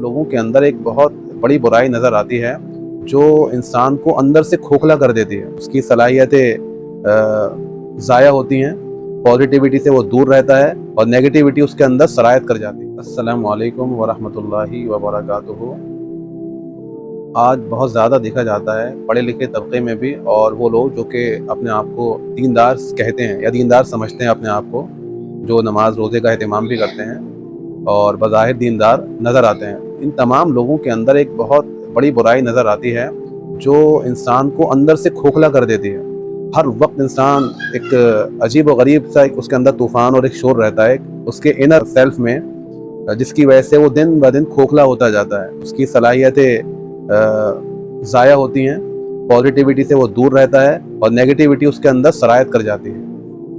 لوگوں کے اندر ایک بہت بڑی برائی نظر آتی ہے جو انسان کو اندر سے کھوکھلا کر دیتی ہے، اس کی صلاحیتیں ضائع ہوتی ہیں، پازیٹیوٹی سے وہ دور رہتا ہے اور نیگیٹیوٹی اس کے اندر سرایت کر جاتی ہے۔ السلام علیکم ورحمۃ اللہ وبرکاتہ۔ آج بہت زیادہ دیکھا جاتا ہے پڑھے لکھے طبقے میں بھی، اور وہ لوگ جو کہ اپنے آپ کو دیندار کہتے ہیں یا دیندار سمجھتے ہیں اپنے آپ کو، جو نماز روزے کا اہتمام بھی کرتے ہیں اور بظاہر دیندار نظر آتے ہیں، ان تمام لوگوں کے اندر ایک بہت بڑی برائی نظر آتی ہے جو انسان کو اندر سے کھوکھلا کر دیتی ہے۔ ہر وقت انسان ایک عجیب و غریب سا اس کے اندر طوفان اور ایک شور رہتا ہے اس کے انر سیلف میں، جس کی وجہ سے وہ دن بہ دن کھوکھلا ہوتا جاتا ہے، اس کی صلاحیتیں ضائع ہوتی ہیں، پازیٹیوٹی سے وہ دور رہتا ہے اور نیگیٹیوٹی اس کے اندر سرایت کر جاتی ہے۔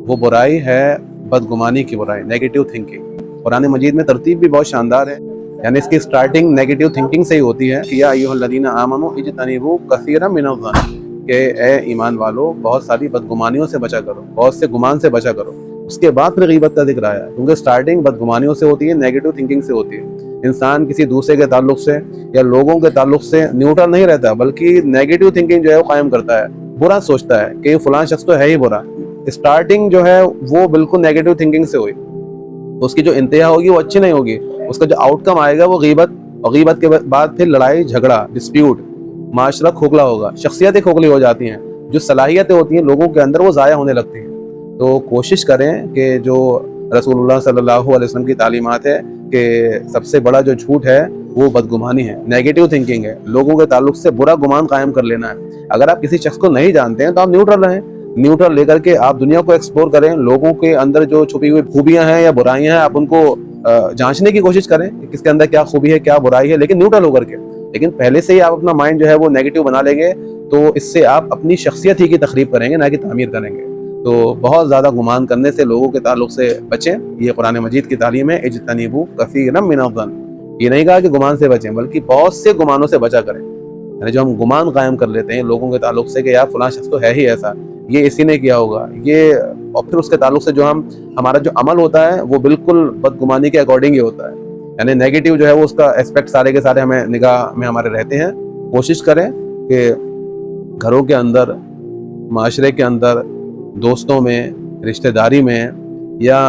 وہ برائی ہے بدگمانی کی برائی، نیگیٹو تھنکنگ۔ قرآن مجید میں ترتیب بھی بہت شاندار ہے، یعنی اس کی سٹارٹنگ نیگیٹو تھنکنگ سے ہی ہوتی ہے کہ یا ایھا الذین آمنوا اجتنبوا کثیرا من الظن، کہ اے ایمان والو بہت ساری بدگمانیوں سے بچا کرو، بہت سے گمان سے بچا کرو۔ اس کے بعد پھر غیبت کا ذکر آیا، کیونکہ سٹارٹنگ بدگمانیوں سے ہوتی ہے، نیگیٹو تھنکنگ سے ہوتی ہے۔ انسان کسی دوسرے کے تعلق سے یا لوگوں کے تعلق سے نیوٹرل نہیں رہتا، بلکہ نیگیٹو تھنکنگ جو ہے وہ قائم کرتا ہے، برا سوچتا ہے کہ فلاں شخص تو ہے ہی برا۔ سٹارٹنگ جو ہے وہ بالکل نیگیٹو تھنکنگ سے ہوئی، تو اس کی جو انتہا ہوگی وہ اچھی نہیں ہوگی، اس کا جو آؤٹ کم آئے گا وہ غیبت، اور غیبت کے بعد پھر لڑائی جھگڑا، ڈسپیوٹ، معاشرہ کھوکھلا ہوگا، شخصیتیں کھوکھلی ہو جاتی ہیں، جو صلاحیتیں ہوتی ہیں لوگوں کے اندر وہ ضائع ہونے لگتی ہیں۔ تو کوشش کریں کہ جو رسول اللہ صلی اللہ علیہ وسلم کی تعلیمات ہے کہ سب سے بڑا جو جھوٹ ہے وہ بدگمانی ہے، نیگیٹو تھنکنگ ہے، لوگوں کے تعلق سے برا گمان قائم کر لینا ہے۔ اگر آپ کسی شخص کو نہیں جانتے ہیں تو آپ نیوٹرل رہیں، نیوٹرل لے کر کے آپ دنیا کو ایکسپلور کریں، لوگوں کے اندر جو چھپی ہوئی خوبیاں ہیں یا برائیاں ہیں آپ ان کو جانچنے کی کوشش کریں کہ کس کے اندر کیا خوبی ہے کیا برائی ہے، لیکن نیوٹرل ہو کر کے۔ لیکن پہلے سے ہی آپ اپنا مائنڈ جو ہے وہ نیگیٹو بنا لیں گے تو اس سے آپ اپنی شخصیت ہی کی تخریب کریں گے، نہ کہ تعمیر کریں گے۔ تو بہت زیادہ گمان کرنے سے، لوگوں کے تعلق سے بچیں، یہ قرآن مجید کی تعلیم ہے، اجتنبوا کثیرا من الظن۔ یہ نہیں کہا کہ گمان سے بچیں، بلکہ بہت سے گمانوں سے بچا کریں، یعنی جو ہم گمان قائم کر لیتے ہیں لوگوں کے تعلق سے کہ یار فلاں شخص تو ہے ہی ایسا، یہ اسی نے کیا ہوگا یہ، اور پھر اس کے تعلق سے جو ہمارا جو عمل ہوتا ہے وہ بالکل بدگمانی کے اکارڈنگ ہی ہوتا ہے، یعنی نیگیٹو جو ہے وہ اس کا اسپیکٹ سارے کے سارے ہمیں نگاہ میں ہمارے رہتے ہیں۔ کوشش کریں کہ گھروں کے اندر، معاشرے کے اندر، دوستوں میں، رشتہ داری میں یا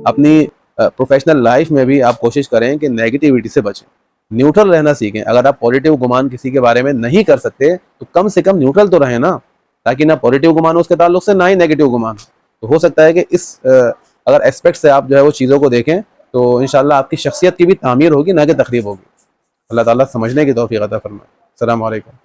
اپنی پروفیشنل لائف میں بھی آپ کوشش کریں کہ نیگیٹیوٹی سے بچیں، نیوٹرل رہنا سیکھیں۔ اگر آپ پوزیٹیو گمان کسی کے بارے میں نہیں کر سکتے تو کم سے کم نیوٹرل تو رہیں نا، تاکہ نہ پوزیٹیو گمان ہو اس کے تعلق سے، نہ ہی نیگیٹو گمان تو ہو سکتا ہے کہ اس اگر اسپیکٹ سے آپ جو ہے وہ چیزوں کو دیکھیں تو انشاءاللہ آپ کی شخصیت کی بھی تعمیر ہوگی، نہ کہ تخریب ہوگی۔ اللہ تعالیٰ سمجھنے کی توفیق عطا فرمائے۔ السلام علیکم۔